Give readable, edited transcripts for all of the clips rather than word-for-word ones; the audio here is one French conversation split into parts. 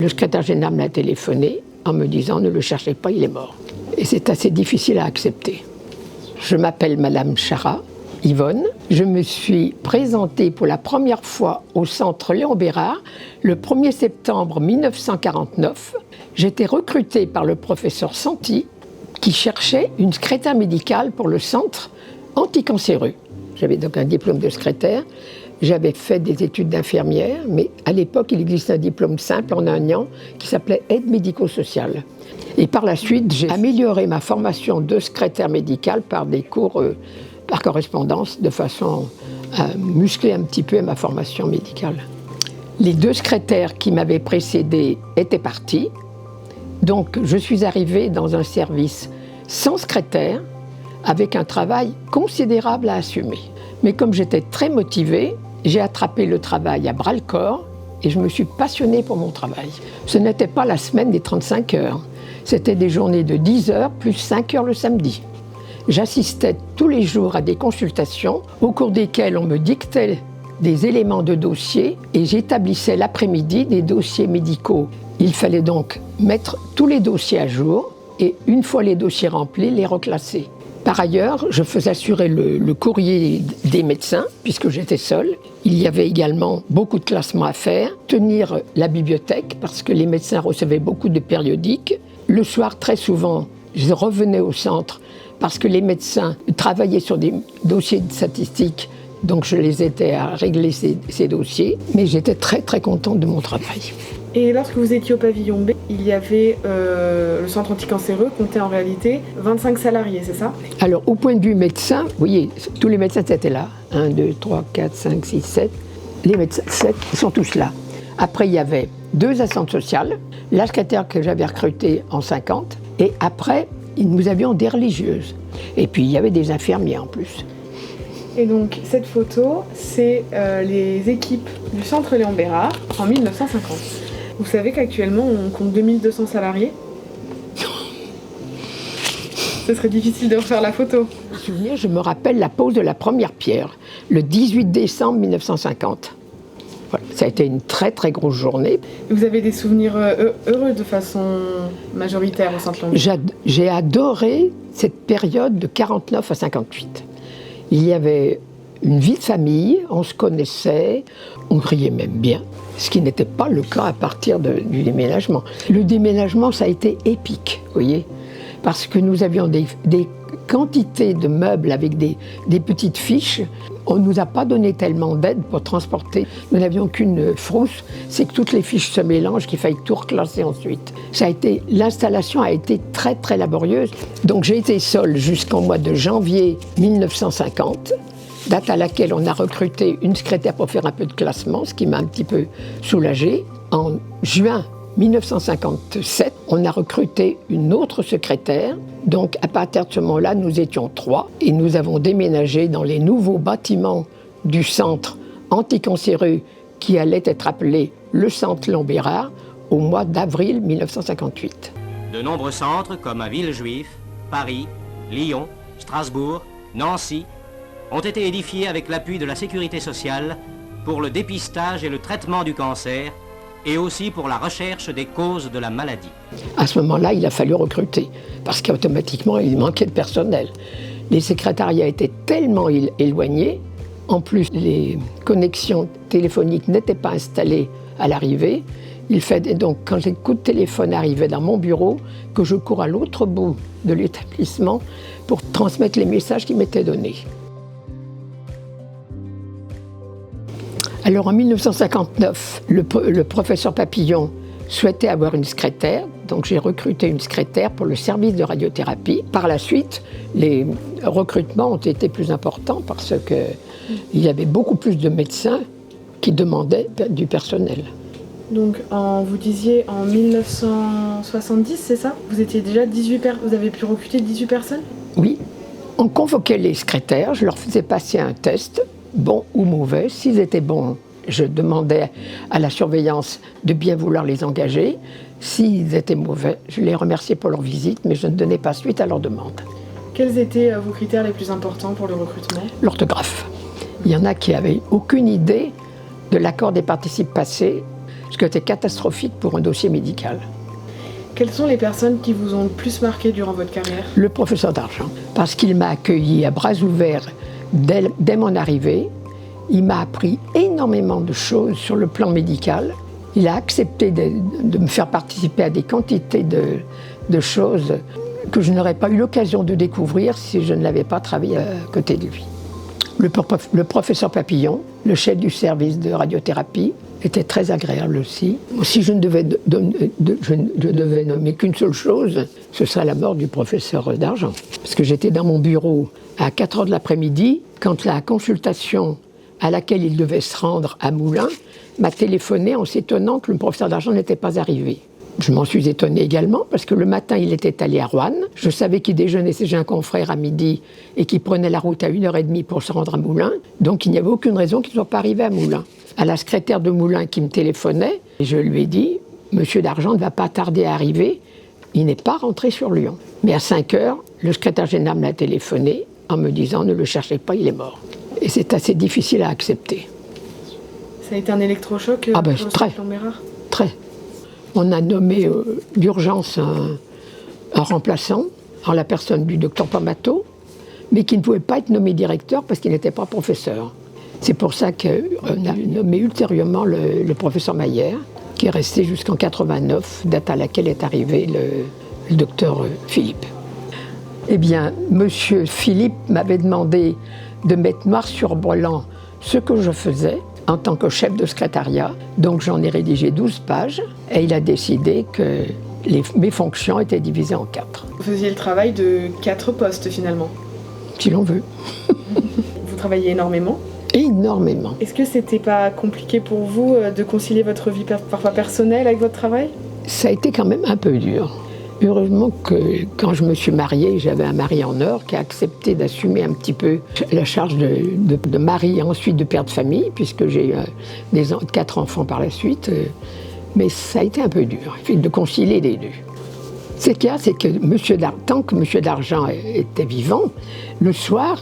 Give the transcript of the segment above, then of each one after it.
Le secrétaire général m'a téléphoné en me disant « Ne le cherchez pas, il est mort ». Et c'est assez difficile à accepter. Je m'appelle Madame Chara, Yvonne. Je me suis présentée pour la première fois au centre Léon Bérard le 1er septembre 1949. J'étais recrutée par le professeur Santi qui cherchait une secrétaire médicale pour le centre anticancéreux. J'avais donc un diplôme de secrétaire. J'avais fait des études d'infirmière, mais à l'époque, il existait un diplôme simple en un an qui s'appelait aide médico-sociale. Et par la suite, j'ai amélioré ma formation de secrétaire médicale par des cours par correspondance, de façon à muscler un petit peu ma formation médicale. Les 2 secrétaires qui m'avaient précédé étaient partis, donc je suis arrivée dans un service sans secrétaire, avec un travail considérable à assumer. Mais comme j'étais très motivée, j'ai attrapé le travail à bras-le-corps et je me suis passionnée pour mon travail. Ce n'était pas la semaine des 35 heures, c'était des journées de 10 heures plus 5 heures le samedi. J'assistais tous les jours à des consultations au cours desquelles on me dictait des éléments de dossier et j'établissais l'après-midi des dossiers médicaux. Il fallait donc mettre tous les dossiers à jour et une fois les dossiers remplis, les reclasser. Par ailleurs, je faisais assurer le courrier des médecins, puisque j'étais seule. Il y avait également beaucoup de classements à faire, tenir la bibliothèque, parce que les médecins recevaient beaucoup de périodiques. Le soir, très souvent, je revenais au centre, parce que les médecins travaillaient sur des dossiers de statistiques, donc je les aidais à régler ces dossiers. Mais j'étais très très contente de mon travail. Et lorsque vous étiez au pavillon B, il y avait le centre anticancéreux comptait en réalité 25 salariés, c'est ça? Alors, au point de vue médecin, vous voyez, tous les médecins étaient là. 1, 2, 3, 4, 5, 6, 7. Les médecins, 7, ils sont tous là. Après, il y avait 2 assistantes sociales, la secrétaire que j'avais recrutée en 50, et après, nous avions des religieuses. Et puis, il y avait des infirmiers en plus. Et donc, cette photo, c'est les équipes du centre Léon Bérard en 1950. Vous savez qu'actuellement, on compte 2200 salariés. Ce serait difficile de refaire la photo. Je me rappelle la pose de la première pierre, le 18 décembre 1950. Voilà, ça a été une très très grosse journée. Vous avez des souvenirs heureux de façon majoritaire au centre Léon Bérard? J'ai adoré cette période de 49 à 58. Il y avait une vie de famille, on se connaissait, on riait même bien, ce qui n'était pas le cas à partir du déménagement. Le déménagement, ça a été épique, vous voyez, parce que nous avions des quantités de meubles avec des petites fiches. On ne nous a pas donné tellement d'aide pour transporter. Nous n'avions qu'une frousse, c'est que toutes les fiches se mélangent, qu'il faille tout reclasser ensuite. L'installation a été très très laborieuse. Donc j'ai été seule jusqu'en mois de janvier 1950, date à laquelle on a recruté une secrétaire pour faire un peu de classement, ce qui m'a un petit peu soulagée. En juin 1957, on a recruté une autre secrétaire. Donc, à partir de ce moment-là, nous étions 3 et nous avons déménagé dans les nouveaux bâtiments du centre anticancéreux qui allait être appelé le centre Léon Bérard au mois d'avril 1958. De nombreux centres comme à Villejuif, Paris, Lyon, Strasbourg, Nancy ont été édifiés avec l'appui de la sécurité sociale pour le dépistage et le traitement du cancer et aussi pour la recherche des causes de la maladie. À ce moment-là, il a fallu recruter, parce qu'automatiquement, il manquait de personnel. Les secrétariats étaient tellement éloignés, en plus, les connexions téléphoniques n'étaient pas installées à l'arrivée. Il fallait donc, quand les coups de téléphone arrivaient dans mon bureau, que je cours à l'autre bout de l'établissement pour transmettre les messages qui m'étaient donnés. Alors en 1959, le professeur Papillon souhaitait avoir une secrétaire, donc j'ai recruté une secrétaire pour le service de radiothérapie. Par la suite, les recrutements ont été plus importants parce qu'il y avait beaucoup plus de médecins qui demandaient du personnel. Donc vous disiez en 1970, c'est ça? Vous étiez déjà 18 vous avez pu recruter 18 personnes? Oui. On convoquait les secrétaires, je leur faisais passer un test, bon ou mauvais. S'ils étaient bons, je demandais à la surveillance de bien vouloir les engager. S'ils étaient mauvais, je les remerciais pour leur visite, mais je ne donnais pas suite à leur demande. Quels étaient vos critères les plus importants pour le recrutement? L'orthographe. Il y en a qui n'avaient aucune idée de l'accord des participes passés. ce qui était catastrophique pour un dossier médical. Quelles sont les personnes qui vous ont le plus marqué durant votre carrière? Le professeur d'Argent, parce qu'il m'a accueilli à bras ouverts dès mon arrivée. Il m'a appris énormément de choses sur le plan médical. Il a accepté de me faire participer à des quantités de choses que je n'aurais pas eu l'occasion de découvrir si je ne l'avais pas travaillé à côté de lui. Le professeur Papillon, le chef du service de radiothérapie, était très agréable aussi. Si je ne devais, je devais nommer qu'une seule chose, ce serait la mort du professeur d'Argent. Parce que j'étais dans mon bureau à 4h de l'après-midi, quand la consultation à laquelle il devait se rendre à Moulins m'a téléphoné en s'étonnant que le professeur d'Argent n'était pas arrivé. Je m'en suis étonnée également parce que le matin, il était allé à Roanne. Je savais qu'il déjeunait chez un confrère à midi et qu'il prenait la route à 1h30 pour se rendre à Moulins. Donc il n'y avait aucune raison qu'il ne soit pas arrivé à Moulins. À la secrétaire de Moulins qui me téléphonait, je lui ai dit « Monsieur d'Argent ne va pas tarder à arriver, il n'est pas rentré sur Lyon ». Mais à 5h, le secrétaire général m'a téléphoné en me disant « Ne le cherchez pas, il est mort ». Et c'est assez difficile à accepter. Ça a été un électrochoc pour le Centre Léon Bérard ? Très. On a nommé d'urgence un remplaçant, en la personne du docteur Pamato, mais qui ne pouvait pas être nommé directeur parce qu'il n'était pas professeur. C'est pour ça qu'on a nommé ultérieurement le professeur Maillère, qui est resté jusqu'en 89, date à laquelle est arrivé le docteur Philippe. Eh bien, monsieur Philippe m'avait demandé de mettre noir sur blanc ce que je faisais en tant que chef de secrétariat. Donc j'en ai rédigé 12 pages et il a décidé que mes fonctions étaient divisées en 4. Vous faisiez le travail de 4 postes finalement? Si l'on veut. Vous travaillez énormément? Énormément. Est-ce que c'était pas compliqué pour vous de concilier votre vie parfois personnelle avec votre travail? Ça a été quand même un peu dur. Heureusement que quand je me suis mariée, j'avais un mari en or qui a accepté d'assumer un petit peu la charge de mari et ensuite de père de famille, puisque j'ai eu 4 enfants par la suite. Mais ça a été un peu dur, de concilier les deux. Ce qu'il y a, c'est que tant que M. d'Argent était vivant, le soir,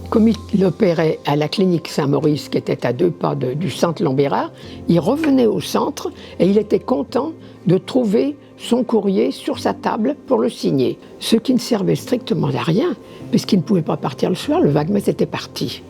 comme il opérait à la clinique Saint-Maurice, qui était à 2 pas du centre Léon Bérard, il revenait au centre et il était content de trouver son courrier sur sa table pour le signer. Ce qui ne servait strictement à rien, puisqu'il ne pouvait pas partir le soir, le Wagmès était parti.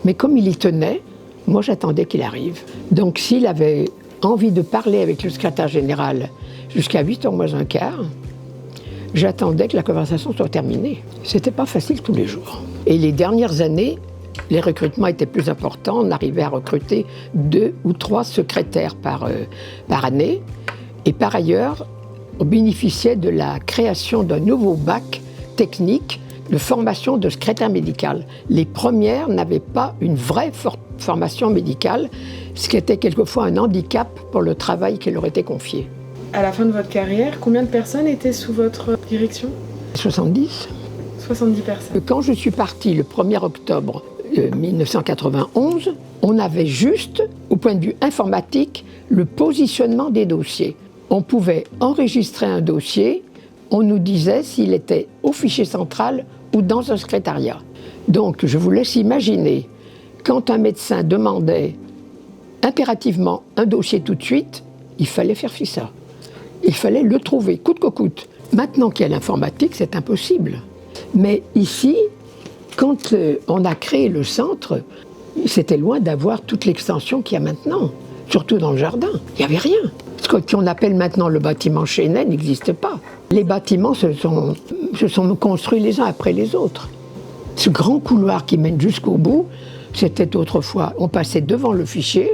Mais comme il y tenait, moi j'attendais qu'il arrive. Donc s'il avait envie de parler avec le secrétaire général jusqu'à 8h moins un quart, j'attendais que la conversation soit terminée. C'était pas facile tous les jours. Et les dernières années, les recrutements étaient plus importants. On arrivait à recruter 2 ou 3 secrétaires par année. Et par ailleurs, on bénéficiait de la création d'un nouveau bac technique de formation de secrétaire médical. Les premières n'avaient pas une vraie formation médicale, ce qui était quelquefois un handicap pour le travail qui leur était confié. À la fin de votre carrière, combien de personnes étaient sous votre direction? 70. 70 personnes. Quand je suis partie le 1er octobre 1991, on avait juste, au point de vue informatique, le positionnement des dossiers. On pouvait enregistrer un dossier, on nous disait s'il était au fichier central ou dans un secrétariat. Donc je vous laisse imaginer, quand un médecin demandait impérativement un dossier tout de suite, il fallait faire ça. Il fallait le trouver, coûte que coûte. Maintenant qu'il y a l'informatique, c'est impossible. Mais ici, quand on a créé le centre, c'était loin d'avoir toute l'extension qu'il y a maintenant, surtout dans le jardin. Il n'y avait rien. Ce qu'on appelle maintenant le bâtiment Chenet n'existe pas. Les bâtiments se sont construits les uns après les autres. Ce grand couloir qui mène jusqu'au bout, c'était autrefois, on passait devant le fichier,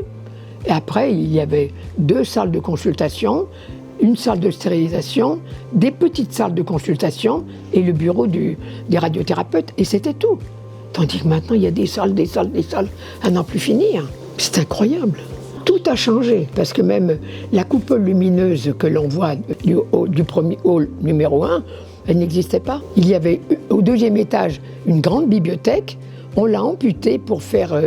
et après il y avait 2 salles de consultation, une salle de stérilisation, des petites salles de consultation et le bureau des radiothérapeutes, et c'était tout. Tandis que maintenant, il y a des salles, à n'en plus finir. C'est incroyable. Tout a changé, parce que même la coupole lumineuse que l'on voit du premier hall numéro 1, elle n'existait pas. Il y avait au 2e étage une grande bibliothèque, on l'a amputée pour faire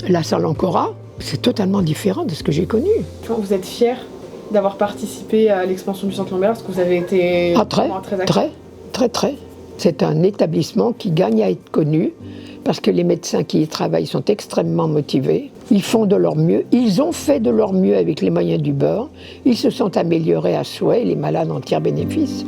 la salle Ancora. C'est totalement différent de ce que j'ai connu. Vous êtes fier d'avoir participé à l'expansion du Centre Léon Bérard, parce que vous avez été très actif. Très. C'est un établissement qui gagne à être connu. parce que les médecins qui y travaillent sont extrêmement motivés. Ils font de leur mieux, ils ont fait de leur mieux avec les moyens du bord. Ils se sont améliorés à souhait et les malades en tirent bénéfice.